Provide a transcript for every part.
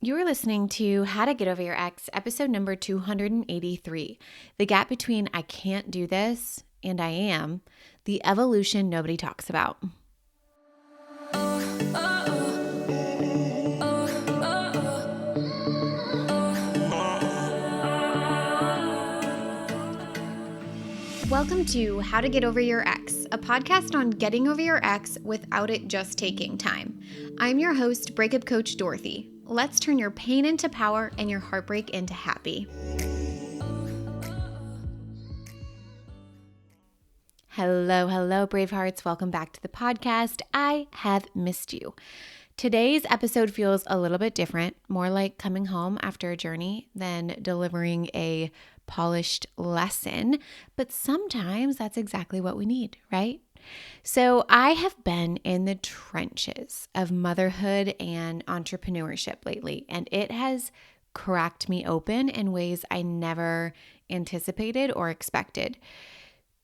You're listening to How to Get Over Your Ex, episode number 283. The gap between I can't do this and I am, the evolution nobody talks about. Welcome to How to Get Over Your Ex, a podcast on getting over your ex without it just taking time. I'm your host, breakup coach Dorothy. Let's turn your pain into power and your heartbreak into happy. Hello, brave hearts. Welcome back to the podcast. I have missed you. Today's episode feels a little bit different, more like coming home after a journey than delivering a polished lesson, but sometimes that's exactly what we need, right? So I have been in the trenches of motherhood and entrepreneurship lately, and it has cracked me open in ways I never anticipated or expected.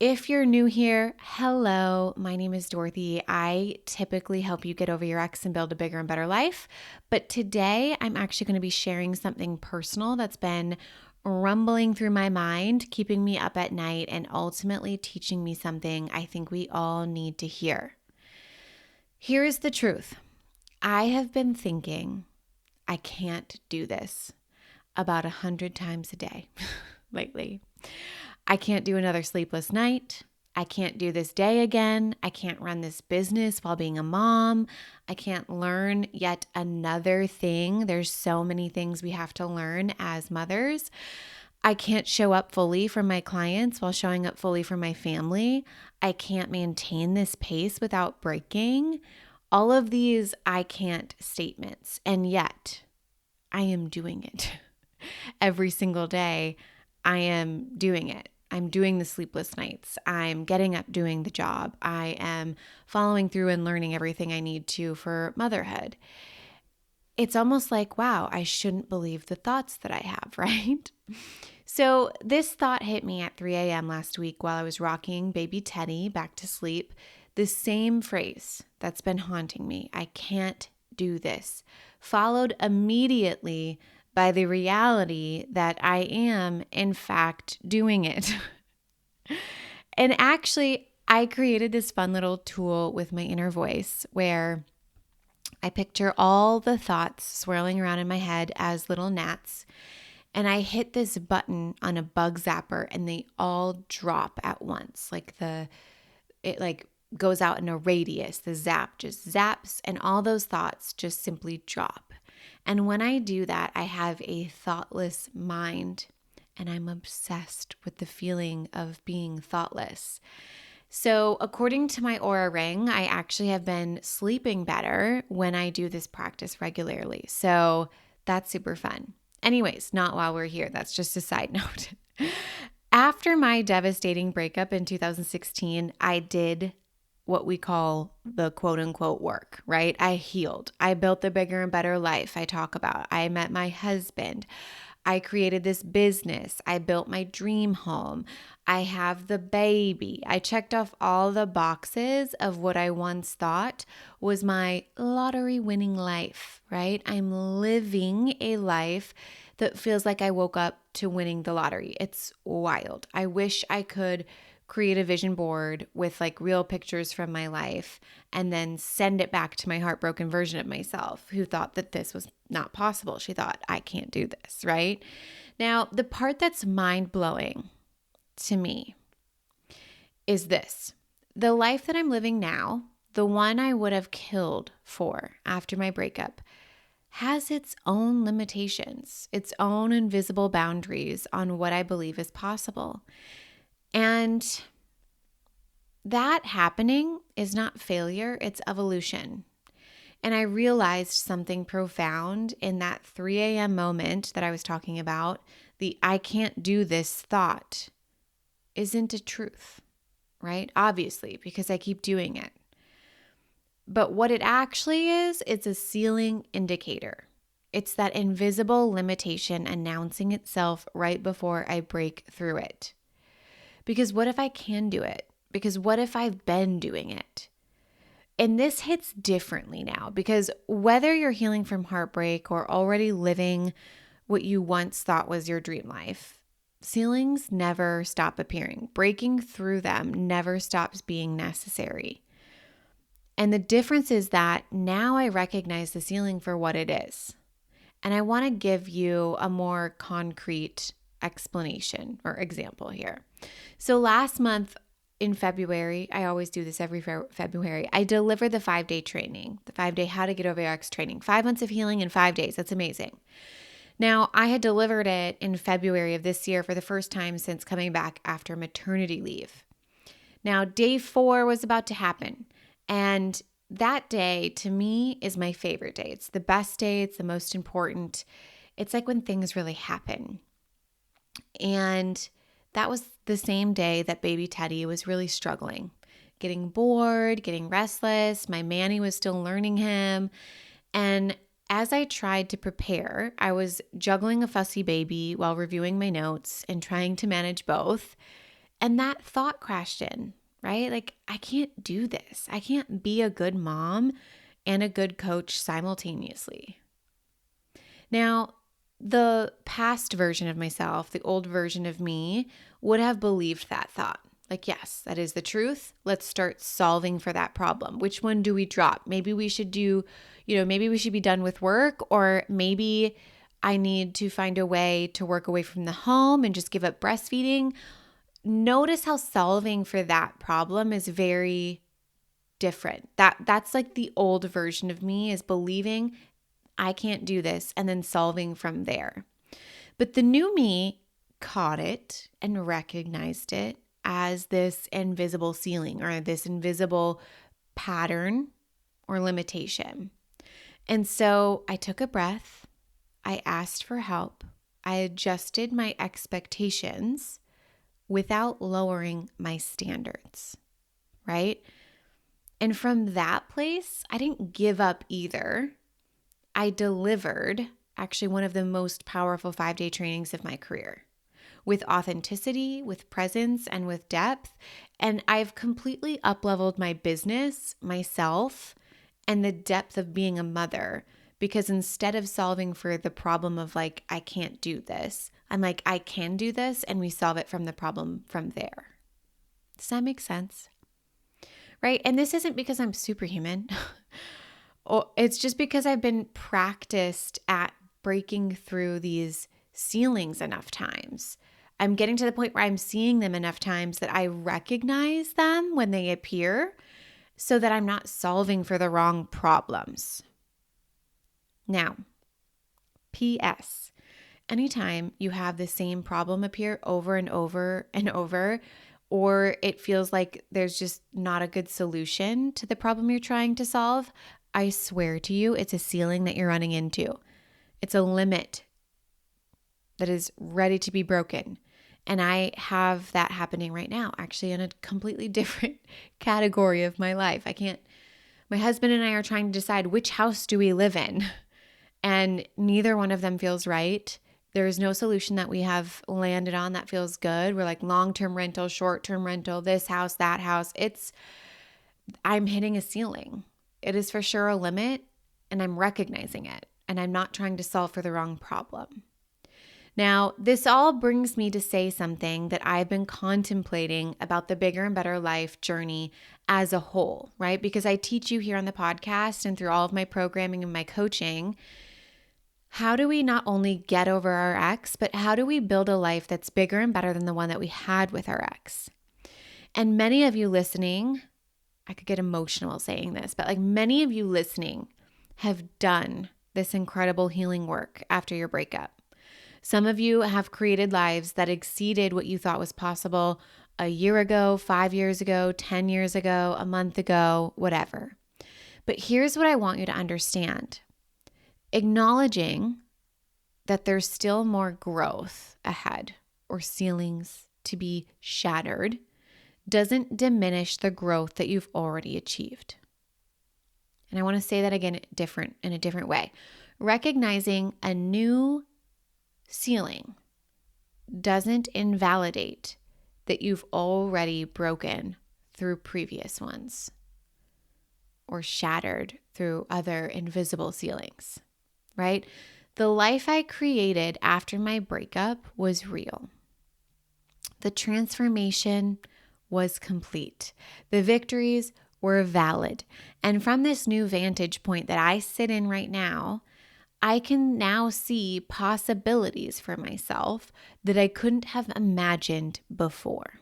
If you're new here, hello, my name is Dorothy. I typically help you get over your ex and build a bigger and better life. But today I'm actually going to be sharing something personal that's been rumbling through my mind, keeping me up at night, and ultimately teaching me something I think we all need to hear. Here is the truth. I have been thinking I can't do this about 100 times a day lately. I can't do another sleepless night. I can't do this day again. I can't run this business while being a mom. I can't learn yet another thing. There's so many things we have to learn as mothers. I can't show up fully for my clients while showing up fully for my family. I can't maintain this pace without breaking. All of these I can't statements. And yet I am doing it. Every single day I am doing it. I'm doing the sleepless nights. I'm getting up doing the job. I am following through and learning everything I need to for motherhood. It's almost like, wow, I shouldn't believe the thoughts that I have, right? So this thought hit me at 3 a.m. last week while I was rocking baby Teddy back to sleep. The same phrase that's been haunting me, I can't do this, followed immediately by the reality that I am, in fact, doing it. And actually, I created this fun little tool with my inner voice where I picture all the thoughts swirling around in my head as little gnats, and I hit this button on a bug zapper and they all drop at once. It goes out in a radius. The zap just zaps and all those thoughts just simply drop. And when I do that, I have a thoughtless mind, and I'm obsessed with the feeling of being thoughtless. So according to my Aura ring, I actually have been sleeping better when I do this practice regularly. So that's super fun. Anyways, not while we're here. That's just a side note. After my devastating breakup in 2016, I did what we call the quote unquote work, right? I healed. I built the bigger and better life I talk about. I met my husband. I created this business. I built my dream home. I have the baby. I checked off all the boxes of what I once thought was my lottery winning life, right? I'm living a life that feels like I woke up to winning the lottery. It's wild. I wish I could create a vision board with like real pictures from my life and then send it back to my heartbroken version of myself who thought that this was not possible. She thought, I can't do this, right? Now, the part that's mind-blowing to me is this. The life that I'm living now, the one I would have killed for after my breakup, has its own limitations, its own invisible boundaries on what I believe is possible. And that happening is not failure, it's evolution. And I realized something profound in that 3 a.m. moment that I was talking about. The I can't do this thought isn't a truth, right? Obviously, because I keep doing it. But what it actually is, it's a ceiling indicator. It's that invisible limitation announcing itself right before I break through it. Because what if I can do it? Because what if I've been doing it? And this hits differently now because whether you're healing from heartbreak or already living what you once thought was your dream life, ceilings never stop appearing. Breaking through them never stops being necessary. And the difference is that now I recognize the ceiling for what it is. And I want to give you a more concrete explanation or example here. So last month in February, I always do this every February, I delivered the 5-day training, the 5-day How to Get Over Your Ex training, 5 months of healing in 5 days. That's amazing. Now, I had delivered it in February of this year for the first time since coming back after maternity leave. Now, day 4 was about to happen. And that day to me is my favorite day. It's the best day. It's the most important. It's like when things really happen. And that was the same day that baby Teddy was really struggling, getting bored, getting restless. My Manny was still learning him. And as I tried to prepare, I was juggling a fussy baby while reviewing my notes and trying to manage both. And that thought crashed in, right? Like, I can't do this. I can't be a good mom and a good coach simultaneously. Now, the past version of myself, the old version of me, would have believed that thought. Like, yes, that is the truth. Let's start solving for that problem. Which one do we drop? Maybe we should do, maybe we should be done with work, or maybe I need to find a way to work away from the home and just give up breastfeeding. Notice how solving for that problem is very different. That's like the old version of me, is believing I can't do this and then solving from there. But the new me caught it and recognized it as this invisible ceiling or this invisible pattern or limitation. And so I took a breath. I asked for help. I adjusted my expectations without lowering my standards, right? And from that place, I didn't give up either. I delivered actually one of the most powerful 5-day trainings of my career, with authenticity, with presence, and with depth. And I've completely up-leveled my business, myself, and the depth of being a mother, because instead of solving for the problem of like, I can't do this, I'm like, I can do this, and we solve it from the problem from there. Does that make sense? Right? And this isn't because I'm superhuman. It's just because I've been practiced at breaking through these ceilings enough times. I'm getting to the point where I'm seeing them enough times that I recognize them when they appear so that I'm not solving for the wrong problems. Now, P.S. Anytime you have the same problem appear over and over and over, or it feels like there's just not a good solution to the problem you're trying to solve, I swear to you, it's a ceiling that you're running into. It's a limit that is ready to be broken. And I have that happening right now, actually in a completely different category of my life. My husband and I are trying to decide which house do we live in, and neither one of them feels right. There is no solution that we have landed on that feels good. We're like long-term rental, short-term rental, this house, that house. I'm hitting a ceiling. It is for sure a limit, and I'm recognizing it, and I'm not trying to solve for the wrong problem. Now, this all brings me to say something that I've been contemplating about the bigger and better life journey as a whole, right? Because I teach you here on the podcast and through all of my programming and my coaching, how do we not only get over our ex, but how do we build a life that's bigger and better than the one that we had with our ex? And many of you listening, I could get emotional saying this, but like many of you listening have done this incredible healing work after your breakup. Some of you have created lives that exceeded what you thought was possible a year ago, 5 years ago, 10 years ago, a month ago, whatever. But here's what I want you to understand. Acknowledging that there's still more growth ahead or ceilings to be shattered doesn't diminish the growth that you've already achieved. And I want to say that again in a different way. Recognizing a new ceiling doesn't invalidate that you've already broken through previous ones. or shattered through other invisible ceilings, right? The life I created after my breakup was real. The transformation was complete. The victories were valid. And from this new vantage point that I sit in right now, I can now see possibilities for myself that I couldn't have imagined before.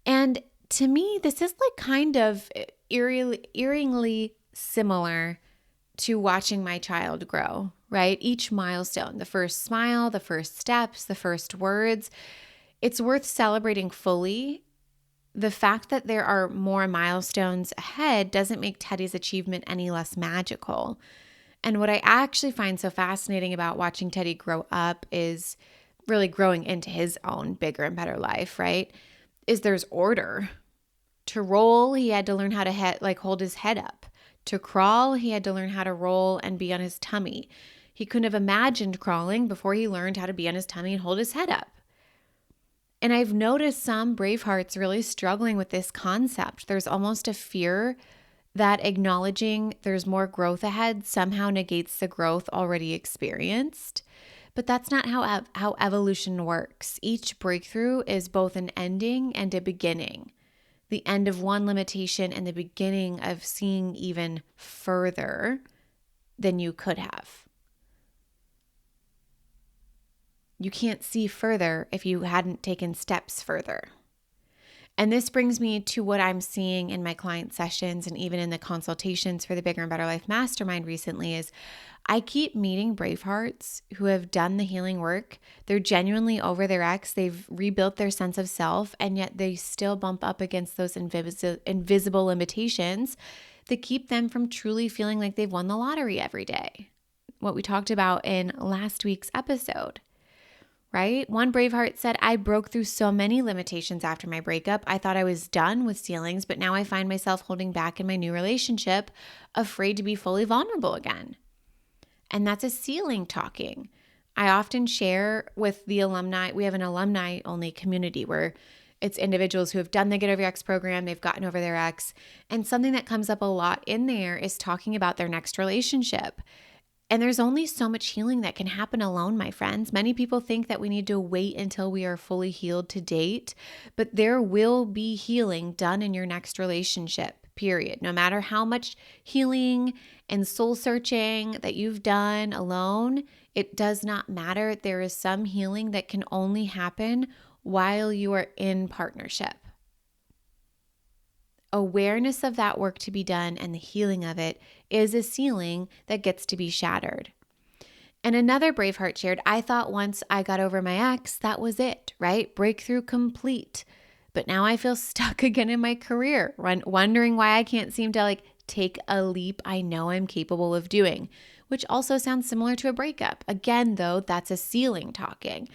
And to me, this is like kind of eerily similar to watching my child grow, right? Each milestone, the first smile, the first steps, the first words, it's worth celebrating fully. The fact that there are more milestones ahead doesn't make Teddy's achievement any less magical. And what I actually find so fascinating about watching Teddy grow up is really growing into his own bigger and better life, right? Is there's order. To roll, he had to learn how to hold his head up. To crawl, he had to learn how to roll and be on his tummy. He couldn't have imagined crawling before he learned how to be on his tummy and hold his head up. And I've noticed some brave hearts really struggling with this concept. There's almost a fear that acknowledging there's more growth ahead somehow negates the growth already experienced. But that's not how evolution works. Each breakthrough is both an ending and a beginning. The end of one limitation and the beginning of seeing even further than you could have. You can't see further if you hadn't taken steps further. And this brings me to what I'm seeing in my client sessions and even in the consultations for the Bigger and Better Life Mastermind recently is I keep meeting brave hearts who have done the healing work. They're genuinely over their ex. They've rebuilt their sense of self, and yet they still bump up against those invisible limitations that keep them from truly feeling like they've won the lottery every day. What we talked about in last week's episode. Right? One Braveheart said, I broke through so many limitations after my breakup. I thought I was done with ceilings, but now I find myself holding back in my new relationship, afraid to be fully vulnerable again. And that's a ceiling talking. I often share with the alumni, we have an alumni only community where it's individuals who have done the Get Over Your Ex program, they've gotten over their ex. And something that comes up a lot in there is talking about their next relationship. And there's only so much healing that can happen alone, my friends. Many people think that we need to wait until we are fully healed to date, but there will be healing done in your next relationship, period. No matter how much healing and soul searching that you've done alone, it does not matter. There is some healing that can only happen while you are in partnership. Awareness of that work to be done and the healing of it is a ceiling that gets to be shattered. And another Braveheart shared, I thought once I got over my ex, that was it, right? Breakthrough complete. But now I feel stuck again in my career, wondering why I can't seem to take a leap I know I'm capable of doing, which also sounds similar to a breakup. Again, though, that's a ceiling talking.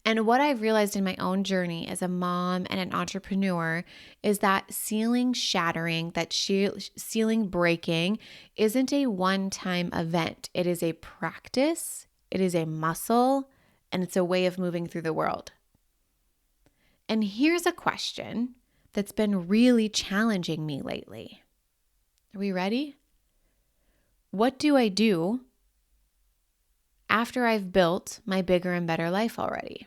And what I've realized in my own journey as a mom and an entrepreneur is that ceiling shattering, that ceiling breaking isn't a one-time event. It is a practice, it is a muscle, and it's a way of moving through the world. And here's a question that's been really challenging me lately. Are we ready? What do I do after I've built my bigger and better life already?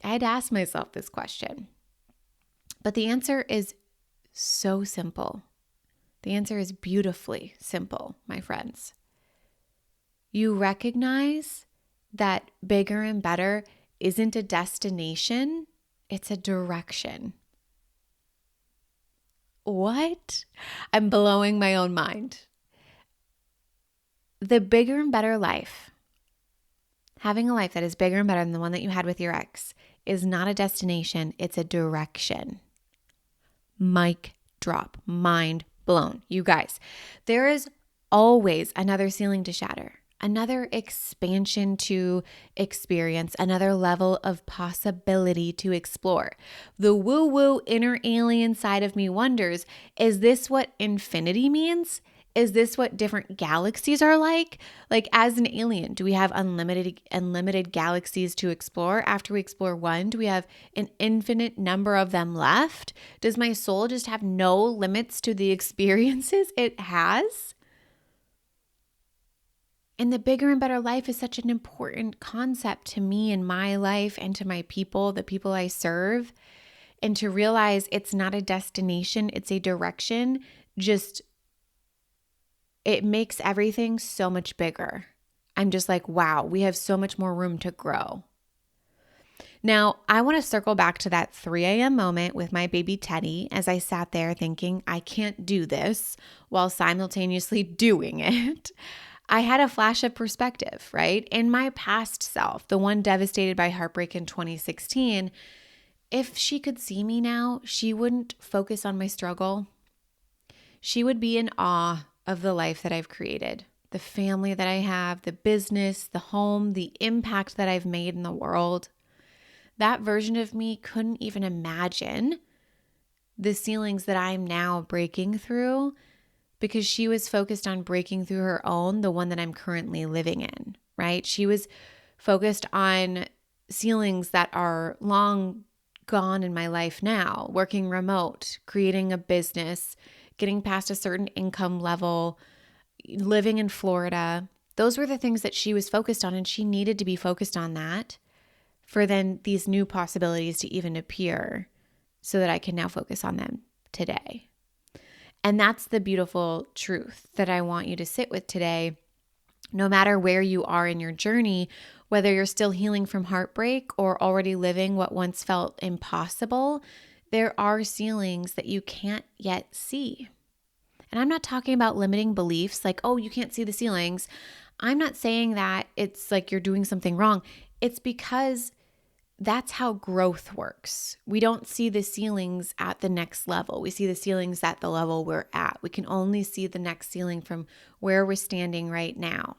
I had to ask myself this question, but the answer is so simple. The answer is beautifully simple, my friends. You recognize that bigger and better isn't a destination, it's a direction. What? I'm blowing my own mind. The bigger and better life, having a life that is bigger and better than the one that you had with your ex, is not a destination, it's a direction. Mic drop, mind blown. You guys, there is always another ceiling to shatter, another expansion to experience, another level of possibility to explore. The woo-woo inner alien side of me wonders, is this what infinity means? Is this what different galaxies are like? Like as an alien, do we have unlimited galaxies to explore? After we explore one, do we have an infinite number of them left? Does my soul just have no limits to the experiences it has? And the bigger and better life is such an important concept to me in my life and to my people, the people I serve. And to realize it's not a destination, it's a direction, just it makes everything so much bigger. I'm just like, wow, we have so much more room to grow. Now, I want to circle back to that 3 a.m. moment with my baby Teddy as I sat there thinking, I can't do this while simultaneously doing it. I had a flash of perspective, right? In my past self, the one devastated by heartbreak in 2016, if she could see me now, she wouldn't focus on my struggle. She would be in awe of the life that I've created, the family that I have, the business, the home, the impact that I've made in the world. That version of me couldn't even imagine the ceilings that I'm now breaking through because she was focused on breaking through her own, the one that I'm currently living in, right? She was focused on ceilings that are long gone in my life now, working remote, creating a business, getting past a certain income level, living in Florida. Those were the things that she was focused on, and she needed to be focused on that for then these new possibilities to even appear so that I can now focus on them today. And that's the beautiful truth that I want you to sit with today. No matter where you are in your journey, whether you're still healing from heartbreak or already living what once felt impossible, there are ceilings that you can't yet see. And I'm not talking about limiting beliefs like, oh, you can't see the ceilings. I'm not saying that it's like you're doing something wrong. It's because that's how growth works. We don't see the ceilings at the next level. We see the ceilings at the level we're at. We can only see the next ceiling from where we're standing right now.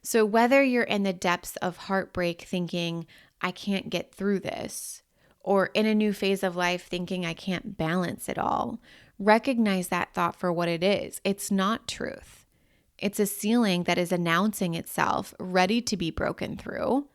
So whether you're in the depths of heartbreak thinking, I can't get through this, or in a new phase of life thinking I can't balance it all, recognize that thought for what it is. It's not truth. It's a ceiling that is announcing itself, ready to be broken through.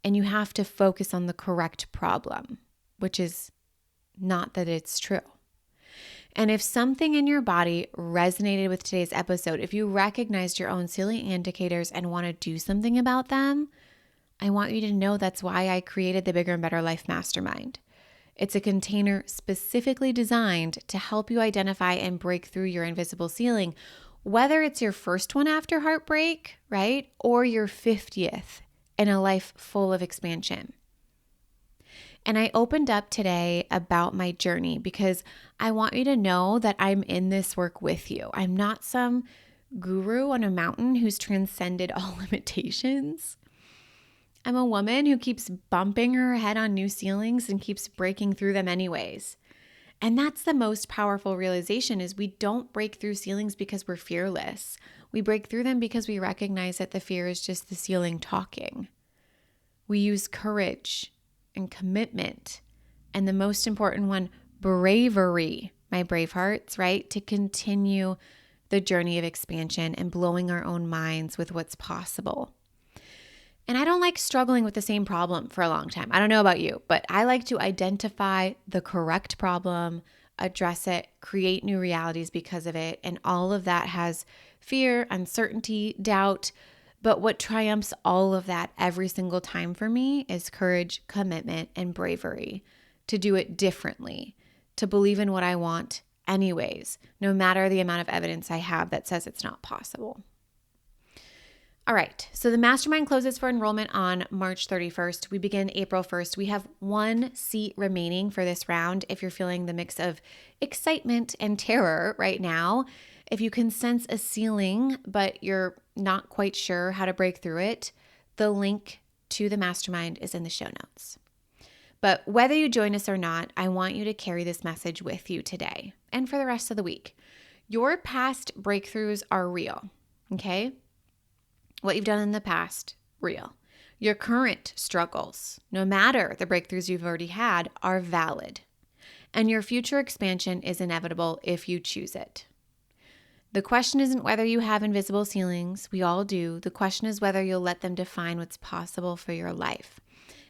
And you have to focus on the correct problem, which is not that it's true. And if something in your body resonated with today's episode, if you recognized your own ceiling indicators and want to do something about them, I want you to know that's why I created the Bigger and Better Life Mastermind. It's a container specifically designed to help you identify and break through your invisible ceiling, whether it's your first one after heartbreak, right? Or your 50th in a life full of expansion. And I opened up today about my journey because I want you to know that I'm in this work with you. I'm not some guru on a mountain who's transcended all limitations. I'm a woman who keeps bumping her head on new ceilings and keeps breaking through them anyways. And that's the most powerful realization is we don't break through ceilings because we're fearless. We break through them because we recognize that the fear is just the ceiling talking. We use courage and commitment, and the most important one, bravery, my brave hearts, right? To continue the journey of expansion and blowing our own minds with what's possible. And I don't like struggling with the same problem for a long time. I don't know about you, but I like to identify the correct problem, address it, create new realities because of it. And all of that has fear, uncertainty, doubt. But what triumphs all of that every single time for me is courage, commitment, and bravery to do it differently, to believe in what I want anyways, no matter the amount of evidence I have that says it's not possible. All right, so the mastermind closes for enrollment on March 31st. We begin April 1st. We have one seat remaining for this round. If you're feeling the mix of excitement and terror right now, if you can sense a ceiling, but you're not quite sure how to break through it, the link to the mastermind is in the show notes. But whether you join us or not, I want you to carry this message with you today and for the rest of the week. Your past breakthroughs are real, okay? What you've done in the past, real. Your current struggles, no matter the breakthroughs you've already had, are valid. And your future expansion is inevitable if you choose it. The question isn't whether you have invisible ceilings. We all do. The question is whether you'll let them define what's possible for your life.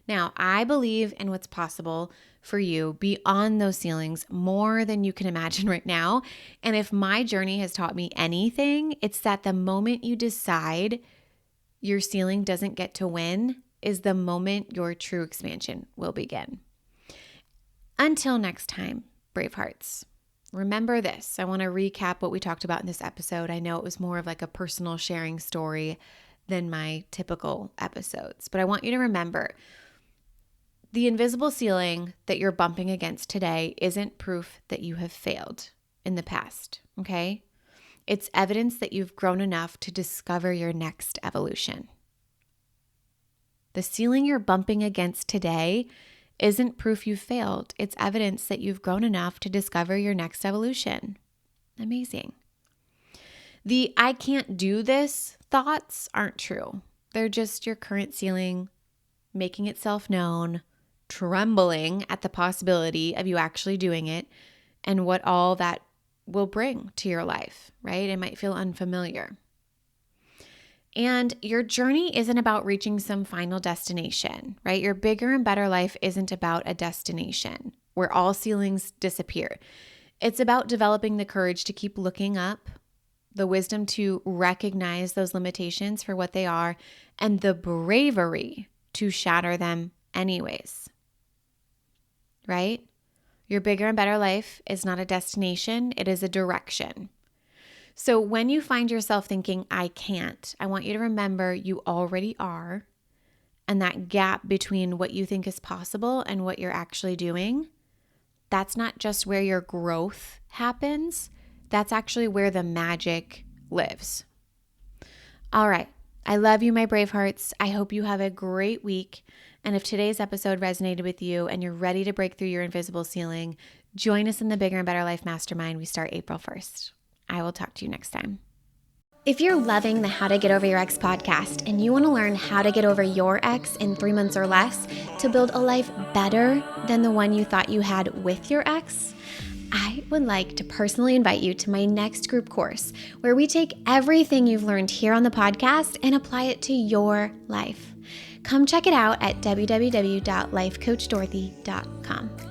Now, I believe in what's possible for you beyond those ceilings more than you can imagine right now. And if my journey has taught me anything, it's that the moment you decide your ceiling doesn't get to win is the moment your true expansion will begin. Until next time, brave hearts. Remember this. I want to recap what we talked about in this episode. I know it was more of like a personal sharing story than my typical episodes, but I want you to remember the invisible ceiling that you're bumping against today isn't proof that you have failed in the past, okay? It's evidence that you've grown enough to discover your next evolution. The ceiling you're bumping against today isn't proof you failed. It's evidence that you've grown enough to discover your next evolution. Amazing. The I can't do this thoughts aren't true. They're just your current ceiling making itself known, trembling at the possibility of you actually doing it and what all that will bring to your life, right? It might feel unfamiliar. And your journey isn't about reaching some final destination, right? Your bigger and better life isn't about a destination where all ceilings disappear. It's about developing the courage to keep looking up, the wisdom to recognize those limitations for what they are, and the bravery to shatter them anyways, right? Your bigger and better life is not a destination, it is a direction. So when you find yourself thinking, I can't, I want you to remember you already are. And that gap between what you think is possible and what you're actually doing, that's not just where your growth happens. That's actually where the magic lives. All right. I love you, my brave hearts. I hope you have a great week. And if today's episode resonated with you and you're ready to break through your invisible ceiling, join us in the Bigger and Better Life Mastermind. We start April 1st. I will talk to you next time. If you're loving the How to Get Over Your Ex podcast and you want to learn how to get over your ex in 3 months or less to build a life better than the one you thought you had with your ex, I would like to personally invite you to my next group course where we take everything you've learned here on the podcast and apply it to your life. Come check it out at www.lifecoachdorothy.com.